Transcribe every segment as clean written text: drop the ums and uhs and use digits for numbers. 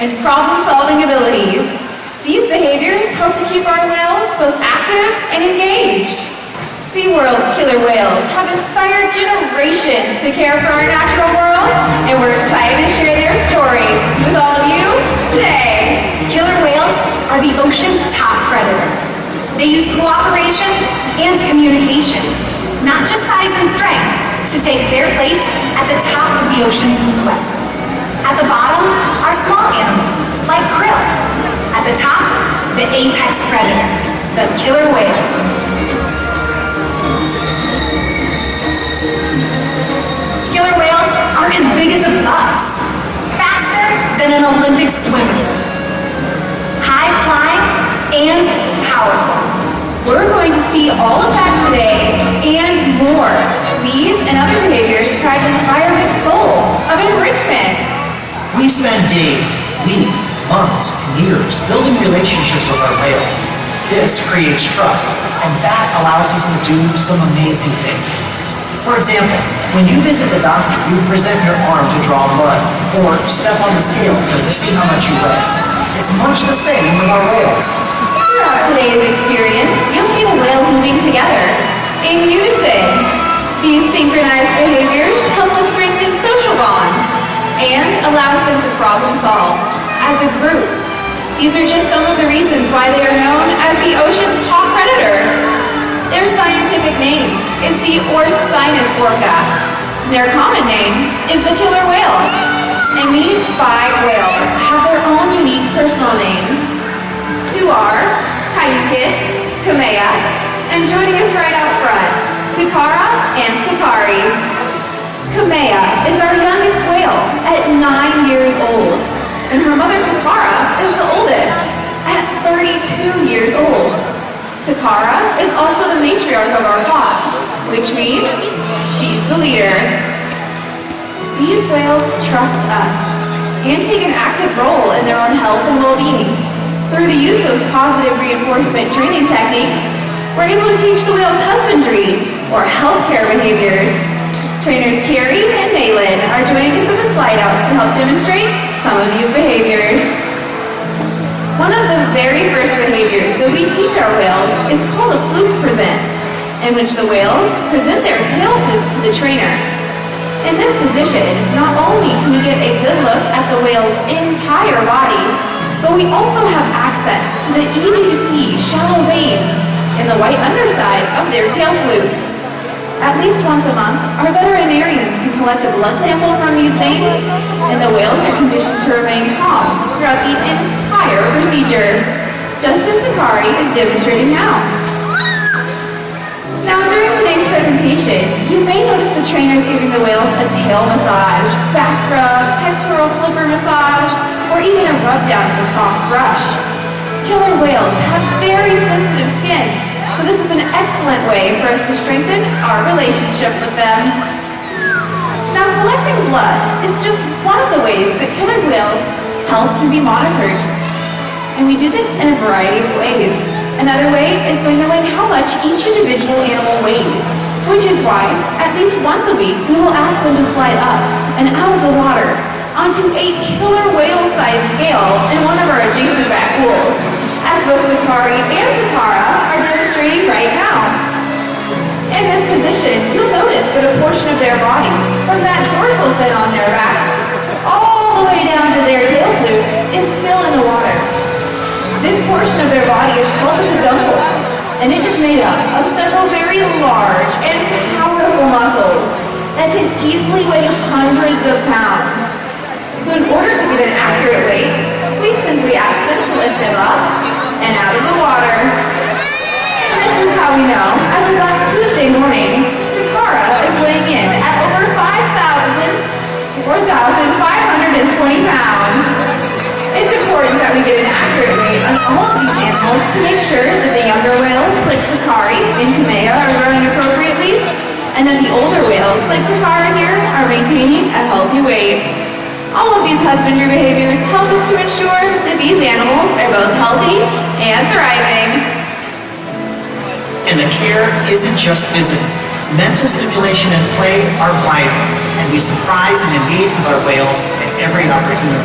and problem-solving abilities. These behaviors help to keep our whales both active and engaged. SeaWorld's killer whales have inspired generations to care for our natural world, and we're excited to share their story with all of you today. Killer whales are the ocean's top predator. They use cooperation and communication, not just size and strength, to take their place at the top of the ocean's web. At the bottom are small animals, like krill. At the top, the apex predator, the killer whale. Killer whales are as big as a bus, faster than an Olympic swimmer, high-flying and powerful. We're going to see all of that today and more. These and other behaviors provide an environment full of enrichment. We spend days, weeks, months, and years building relationships with our whales. This creates trust, and that allows us to do some amazing things. For example, when you visit the doctor, you present your arm to draw blood, or step on the scale to see how much you weigh. It's much the same with our whales. Throughout today's experience, you'll see the whales moving together in unison. These synchronized behaviors help us strengthen social bonds and allows them to problem solve as a group. These are just some of the reasons why they are known as the ocean's top predator. Their scientific name is the Orca. Their common name is the killer whale. And these 5 whales have their own unique personal names: Tuar, Kyuquot, Kamea, and joining us right out front, Takara and Sakari. Kamea is our youngest whale at 9 years old, and her mother Takara is the oldest at 32 years old. Takara is also the matriarch of our flock, which means she's the leader. These whales trust us and take an active role in their own health and well-being. Through the use of positive reinforcement training techniques, we're able to teach the whales husbandry or healthcare behaviors. Trainers Carrie and Malin are joining us at the slideouts to help demonstrate some of these behaviors. One of the very first behaviors that we teach our whales is called a fluke present, in which the whales present their tail flukes to the trainer. In this position, not only can we get a good look at the whale's entire body, but we also have access to the easy-to-see shallow veins in the white underside of their tail flukes. At least once a month, our veterinarians can collect a blood sample from these veins, and the whales are conditioned to remain calm throughout the entire procedure, just as Sakari is demonstrating now. Now, during today's presentation, you may notice the trainers giving the whales a tail massage, back rub, pectoral flipper massage, or even a rub down with a soft brush. Killer whales have very sensitive skin, so this is an excellent way for us to strengthen our relationship with them. Now, collecting blood is just one of the ways that killer whales' health can be monitored. And we do this in a variety of ways. Another way is by knowing how much each individual animal weighs, which is why, at least once a week, we will ask them to slide up and out of the water onto a killer whale-sized scale in one of our adjacent back pools, as both Sakari and Takara are demonstrating right now. In this position, you'll notice that a portion of their bodies, from that dorsal fin on their backs, all the way down to their tail flukes, is still in the water. This portion of their body is called the peduncle, and it is made up of several very large and powerful muscles that can easily weigh hundreds of pounds. So in order to get an accurate weight, we simply ask them to lift them up and out of the water. And this is how we know, as of last Tuesday morning, Takara is weighing in at over 4,520 pounds. It's important that we get an accurate weight on all of these animals to make sure that the younger whales, like Sakari and Kamea, are growing appropriately, and that the older whales, like Takara here, are maintaining a healthy weight. All of these husbandry behaviors help us to ensure that these animals are both healthy and thriving. And the care isn't just physical. Mental stimulation and play are vital, and we surprise and engage with our whales at every opportunity.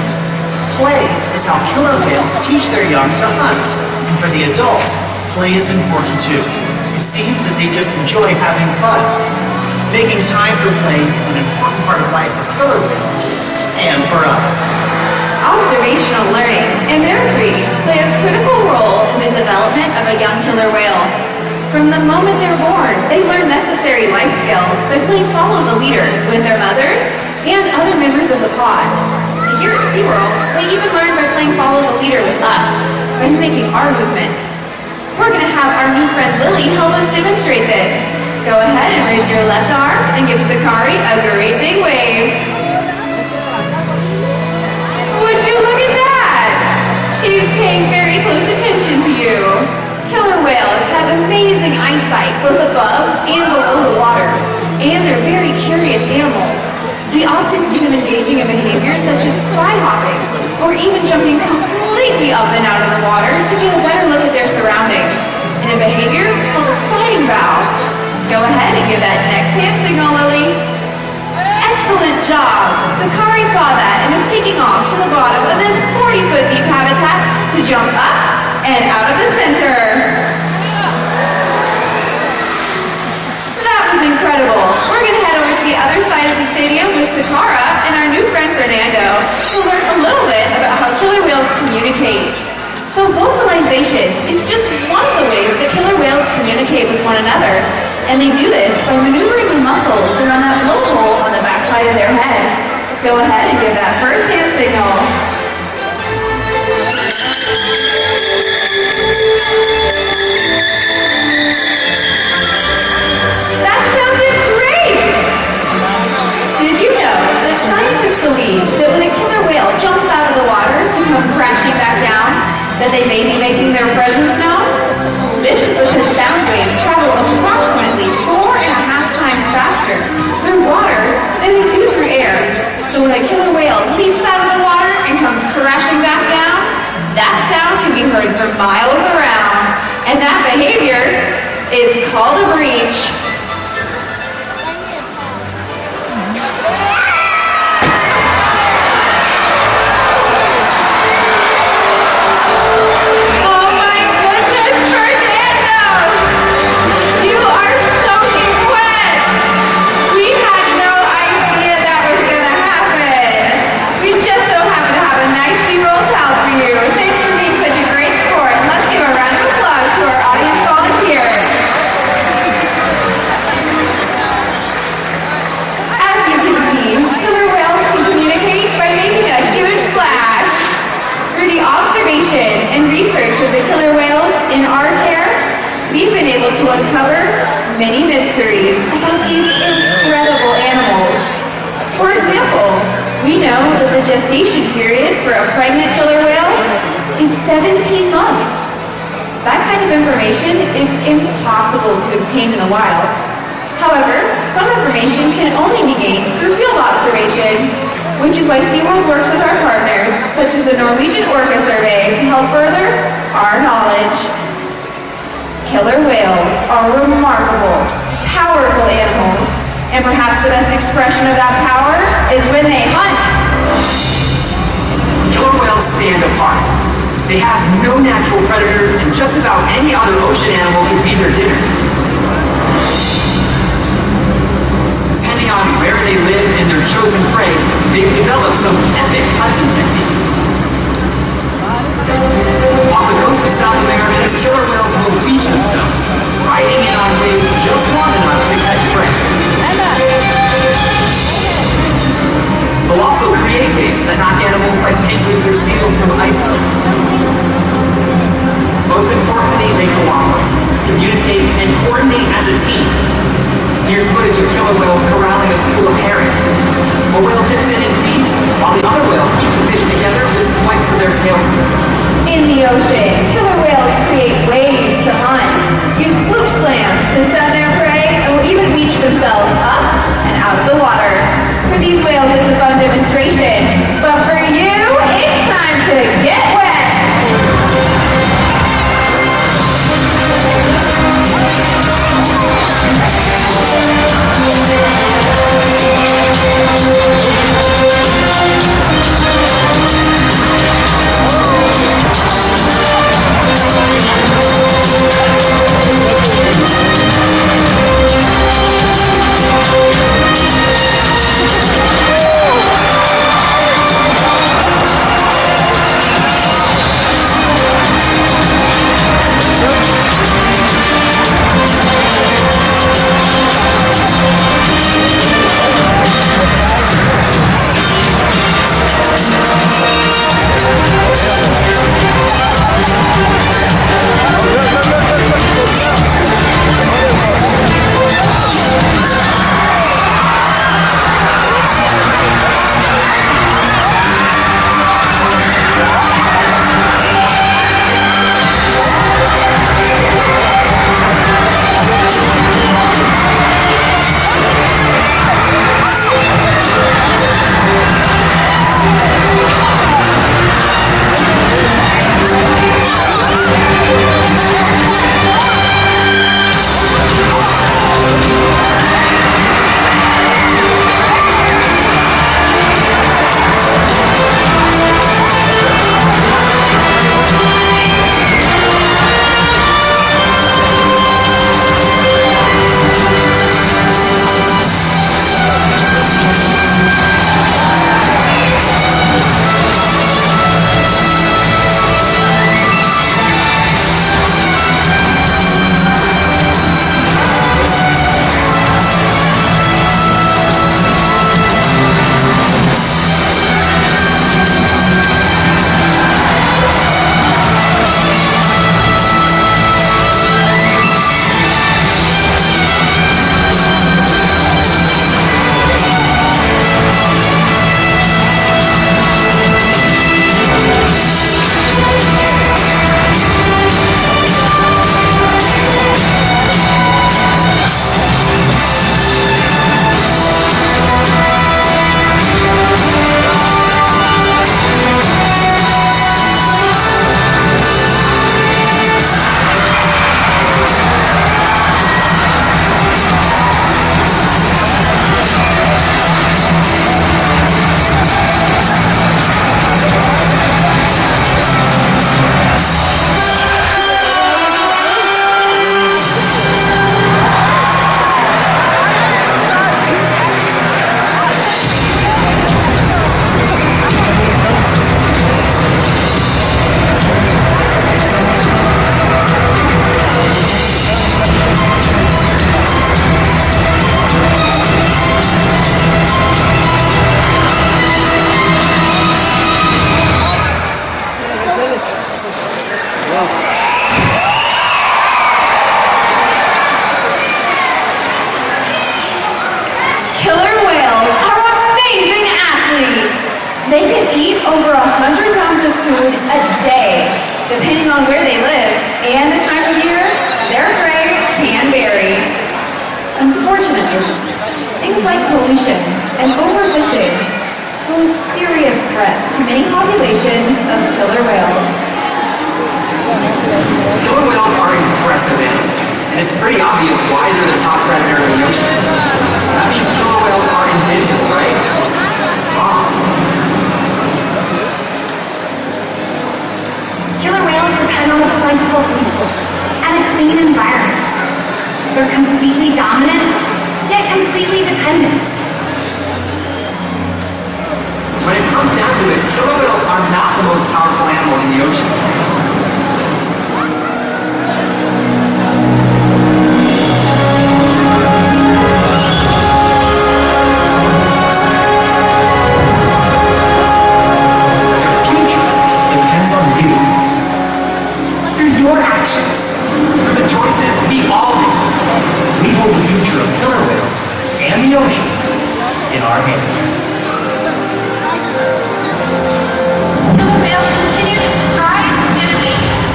Play is how killer whales teach their young to hunt. And for the adults, play is important too. It seems that they just enjoy having fun. Making time for play is an important part of life for killer whales, and for us. Observational learning and mimicry play a critical role in the development of a young killer whale. From the moment they're born, they learn necessary life skills by playing follow the leader with their mothers and other members of the pod. And here at SeaWorld, they even learn by playing follow the leader with us, by mimicking our movements. We're going to have our new friend Lily help us demonstrate this. Go ahead and raise your left arm and give Sakari a great big wave. Would you look at that? She's paying very close attention to you. Killer whales have amazing eyesight both above and below the water, and they're very curious animals. We often see them engaging in behaviors such as spy hopping, or even jumping completely up and out of the water to get a better look at their surroundings, in a behavior called a sliding bow. Go ahead and give that next hand signal, Lily. Excellent job! Sakari saw that and is taking off to the bottom of this 40-foot deep habitat to jump up and out of the center. That was incredible. We're going to head over to the other side of the stadium with Takara and our new friend Fernando to learn a little bit about how killer whales communicate. So vocalization is just one of the ways that killer whales communicate with one another. And they do this by maneuvering the muscles around that blowhole on the backside of their head. Go ahead and give that first hand signal. That sounded great! Did you know that scientists believe that when a killer whale jumps out of the water to come crashing back down, that they may be making their presence known? This is because sound waves travel approximately 4.5 times faster through water than they do through air. So when a killer whale leaps out of the water and comes crashing back down, that sound can be heard for miles around. And that behavior is called a breach. And research of the killer whales in our care, we've been able to uncover many mysteries about these incredible animals. For example, we know that the gestation period for a pregnant killer whale is 17 months. That kind of information is impossible to obtain in the wild. However, some information can only be gained through field observation, which is why SeaWorld works with our partners, such as the Norwegian Orca Survey, to help further our knowledge. Killer whales are remarkable, powerful animals, and perhaps the best expression of that power is when they hunt. Killer whales stand apart. They have no natural predators, and just about any other ocean animal could be their dinner. Depending on where they live and their chosen prey, they've developed some epic hunting techniques. Off the coast of South America, killer whales will beach themselves, riding in on waves just long enough to catch prey. They'll also create waves that knock animals like penguins or seals from ice cliffs. Most importantly, they cooperate, communicate, and coordinate as a team. Here's footage of killer whales corralling a school of herring. A whale dips in and feeds, while the other whales keep the fish together with swipes of their tail fins. In the ocean, killer whales create waves to hunt, use fluke slams to stun their prey, and will even beach themselves up and out of the water. For these whales, it's a fun demonstration, but for you, it's time to get wet! They can eat over 100 pounds of food a day. Depending on where they live and the time of year, their prey can vary. Unfortunately, things like pollution and overfishing pose serious threats to many populations of killer whales. Killer whales are impressive animals, and it's pretty obvious why they're the top predator in the ocean. That means killer whales are invincible, right? Killer whales depend on a plentiful food source and a clean environment. They're completely dominant, yet completely dependent. When it comes down to it, killer whales are not the most powerful animal in the ocean. Your future depends on you. Through your actions. Through the choices we all make. We hold the future of killer whales and the oceans in our hands. Killer whales continue to surprise and amaze us.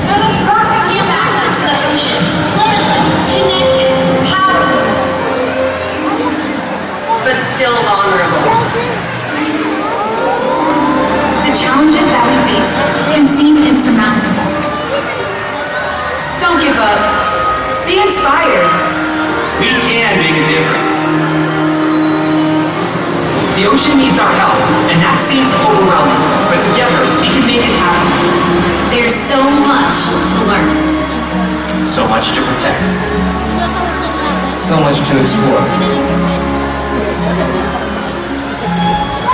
They're the perfect ambassadors for the ocean, limitless, connected, powerful, but still vulnerable. The challenges that we face can seem insurmountable. Don't give up. Be inspired. We can make a difference. The ocean needs our help, and that seems overwhelming, but together we can make it happen. There's so much to learn. So much to protect. So much to explore.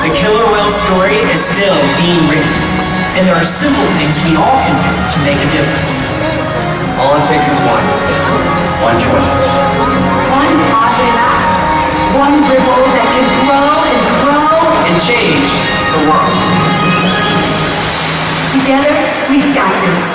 The killer whale story is still being written, and there are simple things we all can do to make a difference. All it takes is one choice. One positive act. One ripple that can grow and grow. And change the world. Together, we've got this.